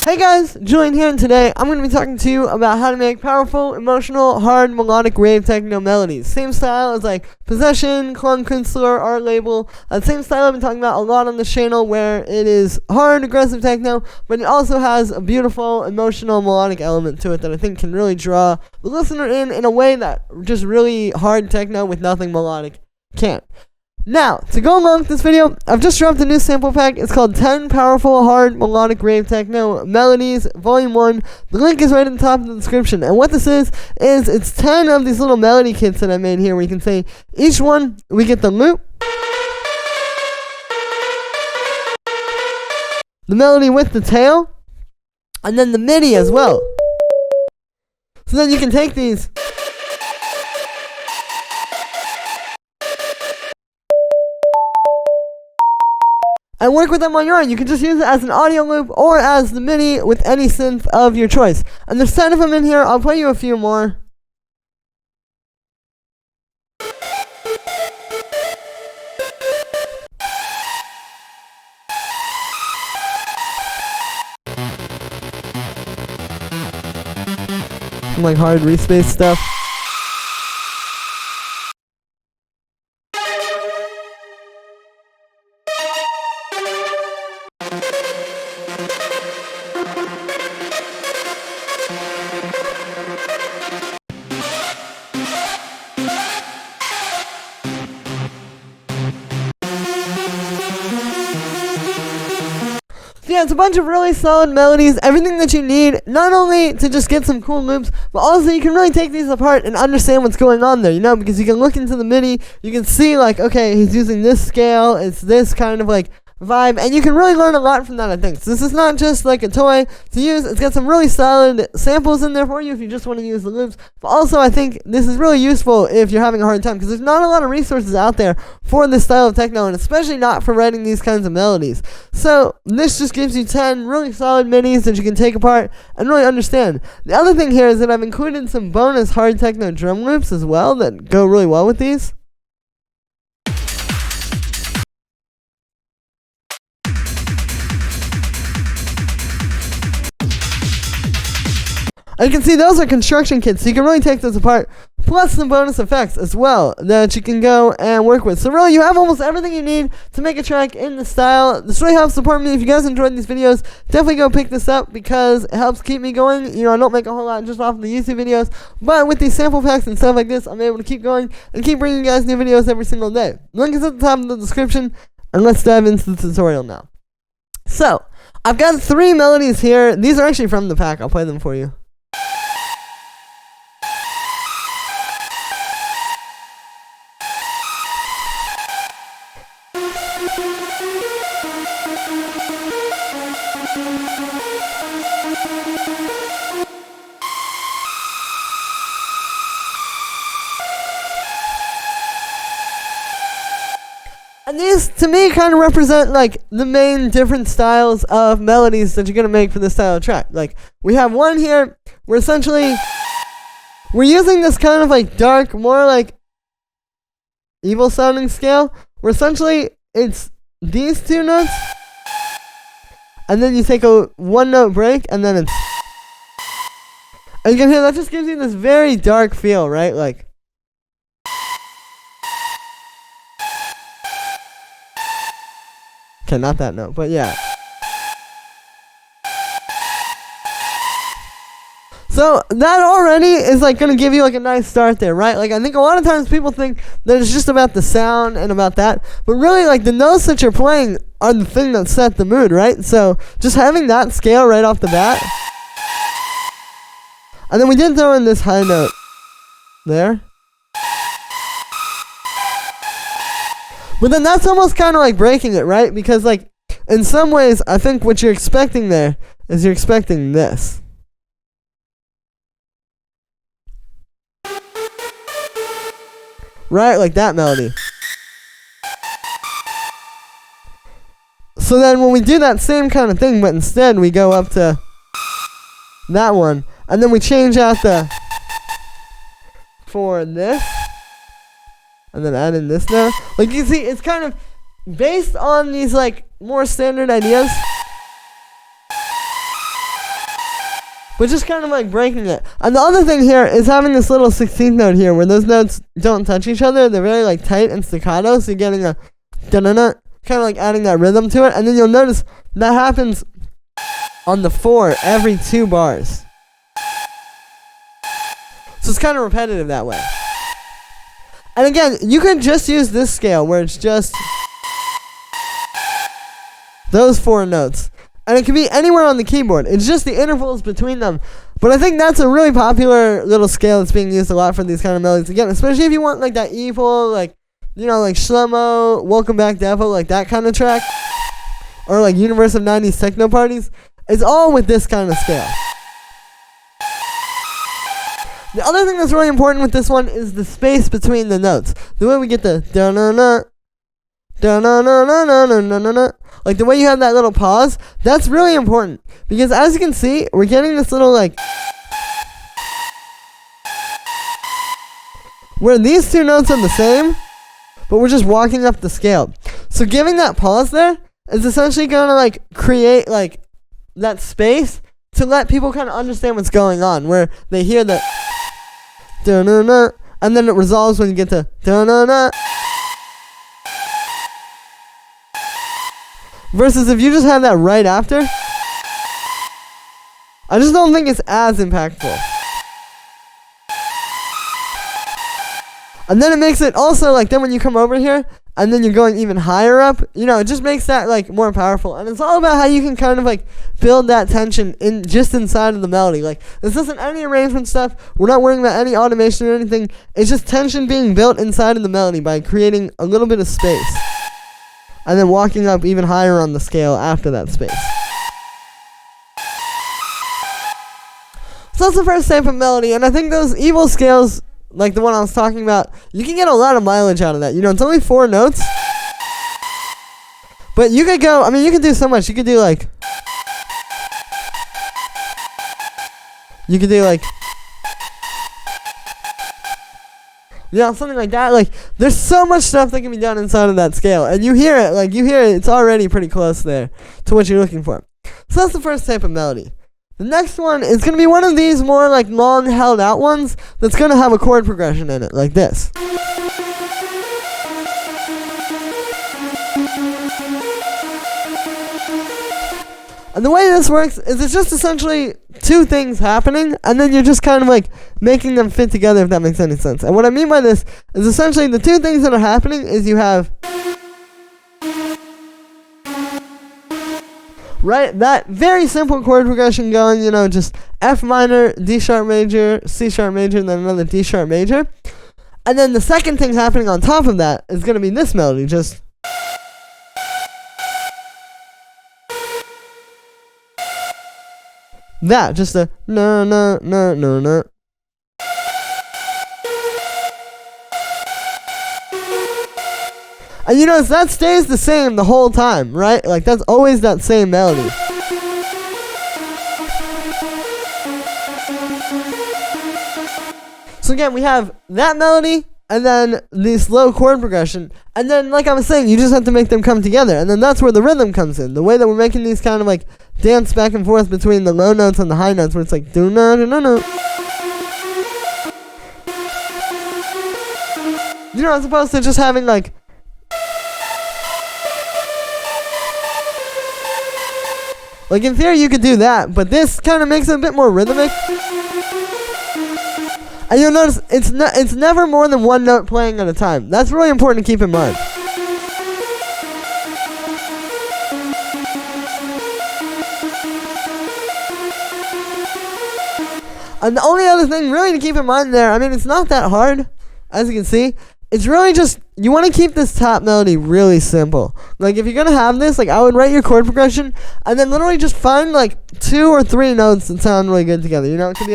Hey guys, Julian here, and today I'm going to be talking to you about how to make powerful, emotional, hard, melodic rave techno melodies. Same style as like Possession, Klon Künstler, Art Label. Same style I've been talking about a lot on this channel, where it is hard, aggressive techno, but it also has a beautiful, emotional, melodic element to it that I think can really draw the listener in a way that just really hard techno with nothing melodic can't. Now, to go along with this video, I've just dropped a new sample pack. It's called 10 Powerful, Hard, Melodic Rave Techno Melodies, Volume 1. The link is right at the top of the description. And what this is it's 10 of these little melody kits that I made here, where you can say, each one, we get the loop, the melody with the tail, and then the MIDI as well. So then you can take these and work with them on your own. You can just use it as an audio loop or as the MIDI with any synth of your choice. And there's 10 of them in here. I'll play you a few more. Some like hard respace stuff. Yeah, it's a bunch of really solid melodies, everything that you need, not only to just get some cool loops, but also you can really take these apart and understand what's going on there, you know, because you can look into the MIDI, you can see like, okay, he's using this scale, it's this kind of like vibe, and you can really learn a lot from that, I think. So this is not just like a toy to use, it's got some really solid samples in there for you if you just want to use the loops, but also I think this is really useful if you're having a hard time, because there's not a lot of resources out there for this style of techno, and especially not for writing these kinds of melodies. So this just gives you 10 really solid MIDIs that you can take apart and really understand. The other thing here is that I've included some bonus hard techno drum loops as well that go really well with these. And you can see those are construction kits, so you can really take those apart, plus some bonus effects as well that you can go and work with. So really, you have almost everything you need to make a track in the style. This really helps support me. If you guys enjoyed these videos, definitely go pick this up, because it helps keep me going. You know, I don't make a whole lot just off of the YouTube videos, but with these sample packs and stuff like this, I'm able to keep going and keep bringing you guys new videos every single day. Link is at the top of the description, and let's dive into the tutorial now. So, I've got 3 melodies here. These are actually from the pack. I'll play them for you. And these, to me, kind of represent, like, the main different styles of melodies that you're going to make for this style of track. Like, we have one here where essentially we're using this kind of, like, dark, more, like, evil-sounding scale, where essentially it's these 2 notes, and then you take a 1-note break, and then it's... And you can hear that just gives you this very dark feel, right? Like... Okay, not that note, but yeah. So that already is like gonna give you like a nice start there, right? Like I think a lot of times people think that it's just about the sound and about that, but really like the notes that you're playing are the thing that set the mood, right? So just having that scale right off the bat. And then we did throw in this high note there. But then that's almost kind of like breaking it, right? Because like, in some ways, I think what you're expecting there is you're expecting this. Right? Like that melody. So then when we do that same kind of thing, but instead we go up to that one, and then we change out the for this. And then add in this now. Like you see, it's kind of based on these like more standard ideas. but just kind of like breaking it. And the other thing here is having this little 16th note here where those notes don't touch each other. They're very like tight and staccato, so you're getting a da-na-na, kind of like adding that rhythm to it. And then you'll notice that happens on the 4 every 2 bars. So it's kind of repetitive that way. And again, you can just use this scale where it's just those 4 notes. And it can be anywhere on the keyboard. It's just the intervals between them. But I think that's a really popular little scale that's being used a lot for these kind of melodies. Again, especially if you want like that evil, like, you know, like Shlomo, Welcome Back Devil, like that kind of track. Or like Universe of 90s Techno Parties. It's all with this kind of scale. The other thing that's really important with this one is the space between the notes. The way we get the da-na-na, da-na-na-na-na-na-na-na. Like the way you have that little pause, that's really important. Because as you can see, we're getting this little like, where these 2 notes are the same, but we're just walking up the scale. So giving that pause there is essentially going to like create like that space to let people kind of understand what's going on. Where they hear the da-na-na, and then it resolves when you get to da-na-na. Versus if you just have that right after, I just don't think it's as impactful. And then it makes it also like, then when you come over here, and then you're going even higher up, you know, it just makes that like more powerful. And it's all about how you can kind of like build that tension in just inside of the melody. Like, this isn't any arrangement stuff. We're not worrying about any automation or anything. It's just tension being built inside of the melody by creating a little bit of space. And then walking up even higher on the scale after that space. So that's the first type of melody, and I think those evil scales, like the one I was talking about, you can get a lot of mileage out of that. You know, it's only 4 notes. But you could go, I mean, you could do so much. You could do like, yeah, something like that. Like, there's so much stuff that can be done inside of that scale. And you hear it, it's already pretty close there to what you're looking for. So that's the first type of melody. The next one is going to be one of these more like long held out ones that's going to have a chord progression in it, like this. And the way this works is it's just essentially 2 things happening, and then you're just kind of like making them fit together, if that makes any sense. And what I mean by this is essentially the 2 things that are happening is you have, right, that very simple chord progression going, you know, just F minor, D sharp major, C sharp major, and then another D sharp major. And then the second thing happening on top of that is going to be this melody, just that, just a na na na na na. And you notice that stays the same the whole time, right? Like, that's always that same melody. So again, we have that melody, and then the slow chord progression, and then, like I was saying, you just have to make them come together, and then that's where the rhythm comes in. The way that we're making these kind of like dance back and forth between the low notes and the high notes, where it's like do na na na na. You know, as opposed to just having like, in theory you could do that, but this kind of makes it a bit more rhythmic. And you'll notice it's never more than 1 note playing at a time. That's really important to keep in mind. And the only other thing really to keep in mind there, I mean, it's not that hard, as you can see. It's really just, you want to keep this top melody really simple. Like, if you're going to have this, like, I would write your chord progression, and then literally just find, like, 2 or 3 notes that sound really good together. You know, it could be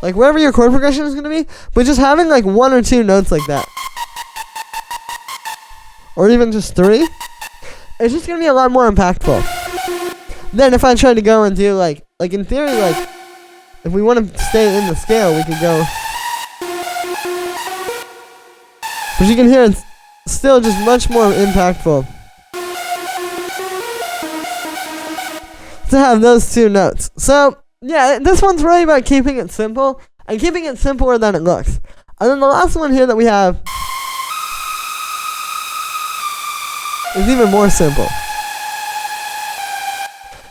like, wherever your chord progression is going to be, but just having, like, 1 or 2 notes like that. Or even just 3. It's just going to be a lot more impactful. Then if I tried to go and do, like in theory, like, if we want to stay in the scale, we could go. But you can hear still just much more impactful to have those two notes. So yeah, this one's really about keeping it simple and keeping it simpler than it looks. And then the last one here that we have is even more simple.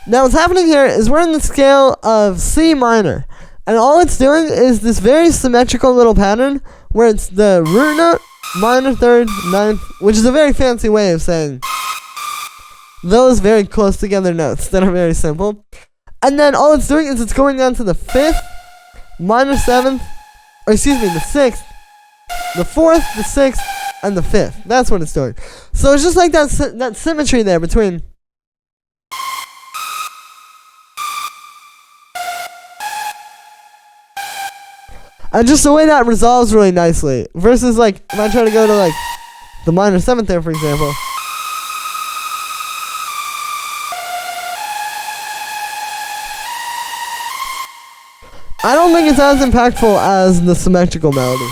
Now what's happening here is we're in the scale of C minor, and all it's doing is this very symmetrical little pattern where it's the root note, minor third, ninth, which is a very fancy way of saying those very close together notes that are very simple. And then all it's doing is it's going down to the 5th, minor 7th, or excuse me, the 6th, the 4th, the 6th, and the 5th. That's what it's doing. So it's just like that symmetry there between and just the way that resolves really nicely. Versus like if I try to go to like the minor 7th there, for example. I don't think it's as impactful as the symmetrical melody.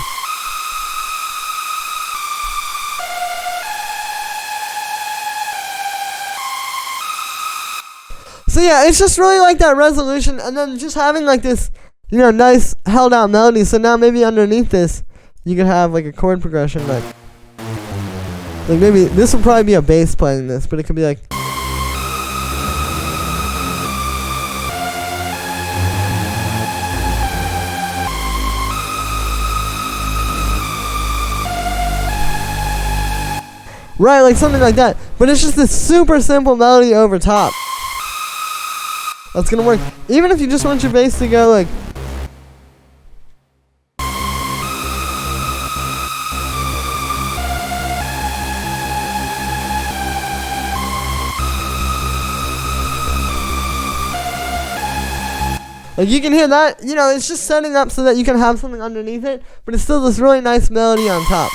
So yeah, it's just really like that resolution, and then just having like this, you know, nice held out melody. So now maybe underneath this, you could have like a chord progression, like maybe this would probably be a bass playing this, but it could be like. Right, like something like that. But it's just this super simple melody over top that's gonna work. Even if you just want your bass to go like. Like you can hear that, you know, it's just setting up so that you can have something underneath it, but it's still this really nice melody on top.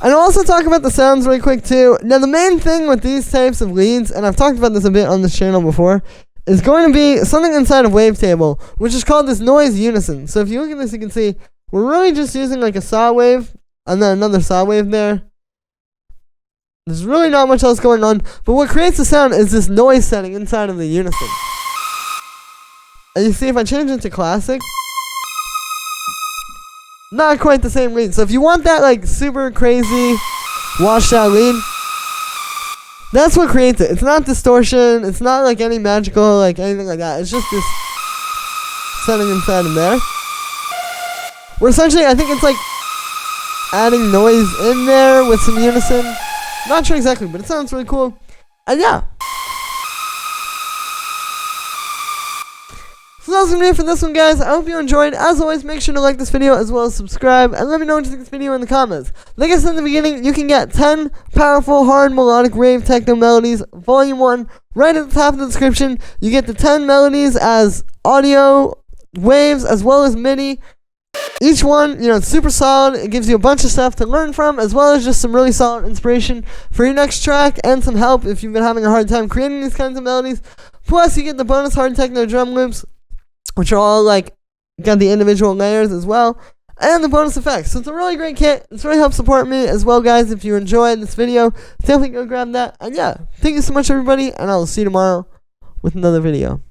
And I'll also talk about the sounds really quick too. Now the main thing with these types of leads, and I've talked about this a bit on this channel before, is going to be something inside of Wavetable, which is called this noise unison. So if you look at this, you can see we're really just using like a saw wave, and then another saw wave there. There's really not much else going on, but what creates the sound is this noise setting inside of the unison. And you see if I change it to classic, not quite the same lead. So if you want that like super crazy washed out lead, that's what creates it. It's not distortion, it's not like any magical like anything like that. It's just this setting inside of there. Where essentially I think it's like adding noise in there with some unison. Not sure exactly, but it sounds really cool. And yeah. So that's gonna be it for this one, guys. I hope you enjoyed. As always, make sure to like this video as well as subscribe, and let me know what you think of this video in the comments. Like I said in the beginning, you can get 10 powerful, hard, melodic, rave, techno melodies, volume 1, right at the top of the description. You get the 10 melodies as audio waves as well as MIDI. Each one, you know, it's super solid. It gives you a bunch of stuff to learn from, as well as just some really solid inspiration for your next track and some help if you've been having a hard time creating these kinds of melodies. Plus, you get the bonus hard techno drum loops, which are all like got the individual layers as well, and the bonus effects. So it's a really great kit. It's really helped support me as well, guys. If you enjoyed this video, definitely go grab that. And yeah, thank you so much, everybody, and I'll see you tomorrow with another video.